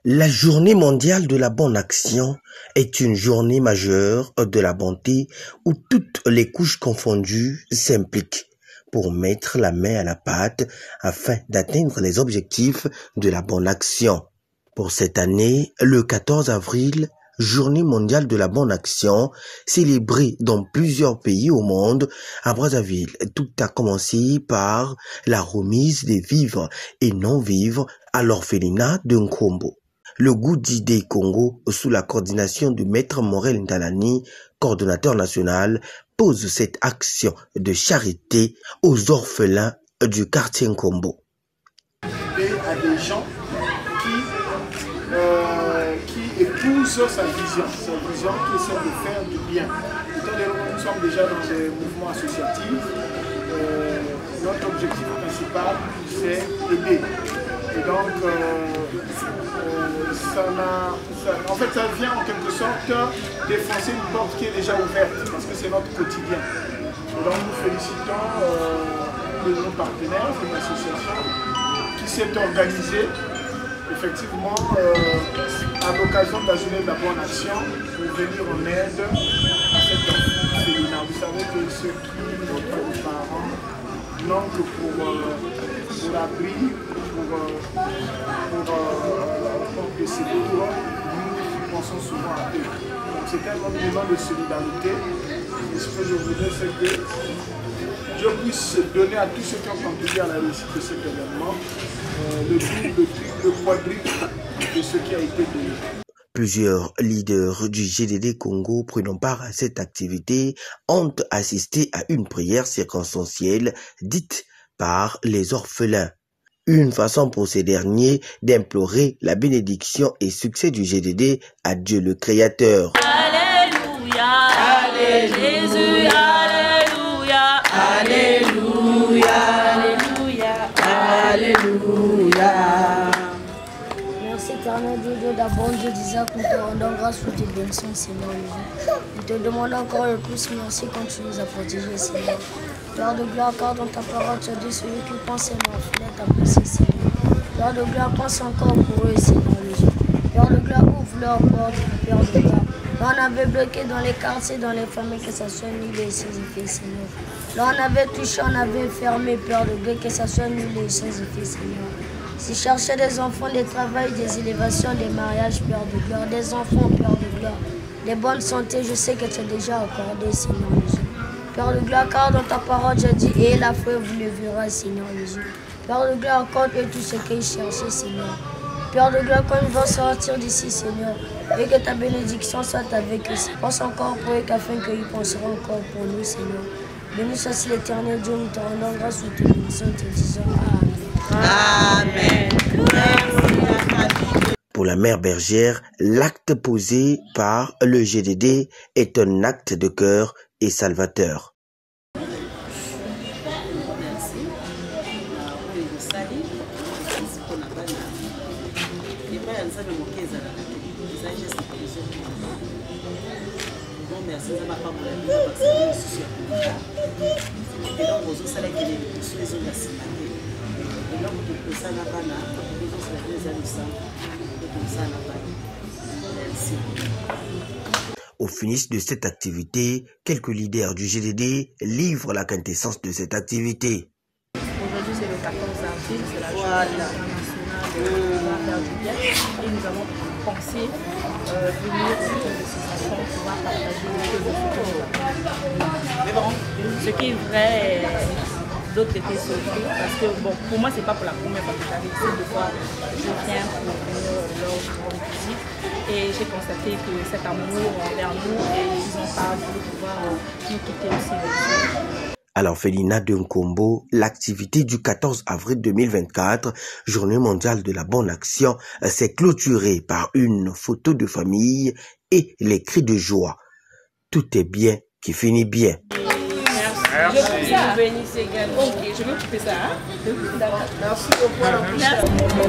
La journée mondiale de la bonne action est une journée majeure de la bonté où toutes les couches confondues s'impliquent pour mettre la main à la pâte afin d'atteindre les objectifs de la bonne action. Pour cette année, le 14 avril, Journée mondiale de la bonne action, célébrée dans plusieurs pays au monde, à Brazzaville, tout a commencé par la remise des vivres et non-vivres à l'orphelinat de Nkombo. Le Goudi des Congo, sous la coordination du maître Morel Ndalani, coordonnateur national, pose cette action de charité aux orphelins du quartier Nkombo. Et à des gens qui épousent sa vision qui essaie de faire du bien. Étant donné que nous sommes déjà dans des mouvements associatifs, notre objectif principal, c'est aider. Et donc, en fait, ça vient en quelque sorte défoncer une porte qui est déjà ouverte, parce que c'est notre quotidien. Et donc, nous félicitons nos partenaires, c'est une association qui s'est organisée, effectivement, à l'occasion de la journée de la bonne action, pour venir en aide à cette orphelinat. Vous savez que ceux qui, nos parents, n'ont que pour l'abri, pour que ces cours, nous pensons souvent à eux. Donc c'est un monument de solidarité. Et ce que je voudrais, c'est que je puisse donner à tous ceux qui ont contribué à la réussite de cet événement le double, le triple, le quadruple de ce qui a été donné. Plusieurs leaders du GDD Congo prenant part à cette activité ont assisté à une prière circonstancielle dite par les orphelins. Une façon pour ces derniers d'implorer la bénédiction et succès du GDD à Dieu le Créateur. Alléluia, Alléluia, Jésus, Alléluia, Alléluia, Alléluia, Alléluia. Merci éternel Dieu d'abord Dieu d'Isaac, nous te rendons grâce pour tes bénédictions, Seigneur Jésus. Nous te demandons encore le plus merci quand tu nous as protégés, Seigneur. Gloire de gloire, car dans ta parole, tu as dit celui qui pense à nos fenêtres à passer, Seigneur. Gloire de gloire, pense encore pour eux, Seigneur Jésus. Gloire de gloire, ouvre leur porte, Père de gloire. Là, on avait bloqué dans les quartiers, dans les familles, que ça soit nul et sans effet, Seigneur. Là, on avait touché, on avait fermé, Père de gloire, que ça soit nul et sans effet, Seigneur. Si chercher des enfants, des travails, des élévations, des mariages, Père de gloire, des enfants, Père de gloire, des bonnes santé, je sais que tu as déjà accordé, Seigneur Jésus. Père de gloire, car dans ta parole, j'ai dit, et la foi vous le verra, Seigneur Jésus. Père de gloire, accorde-eux tout ce qu'ils cherchaient, Seigneur. Père de gloire, quand ils vont sortir d'ici, Seigneur, et que ta bénédiction soit avec eux. Pense encore pour eux, afin qu'ils penseront encore pour nous, Seigneur. Béni soit l'éternel Dieu, nous te rendons grâce pour tes bénédictions, te disons Amen. Amen. Pour la mère bergère, l'acte posé par le GDD est un acte de cœur et salvateur. Au finish de cette activité, quelques leaders du GDD livrent la quintessence de cette activité. Aujourd'hui, c'est le 14 avril, c'est la journée internationale du bien. Et nous avons pensé venir autour de ces enfants pour pouvoir partager mais bon, ce qui est vrai, d'autres étaient surpris parce que bon, pour moi, c'est pas pour la première fois que j'arrive ici. Deux fois, je viens pour venir leur rendre visite. Et j'ai constaté que cet amour envers nous, et ils ont pas voulu pouvoir nous quitter aussi. À l'orphelinat de Nkombo, l'activité du 14 avril 2024, Journée mondiale de la bonne action, s'est clôturée par une photo de famille et les cris de joie. Tout est bien qui finit bien. Merci. Merci. Je vous bénisse également. Ok, je vais couper ça. Hein? D'accord. Merci beaucoup.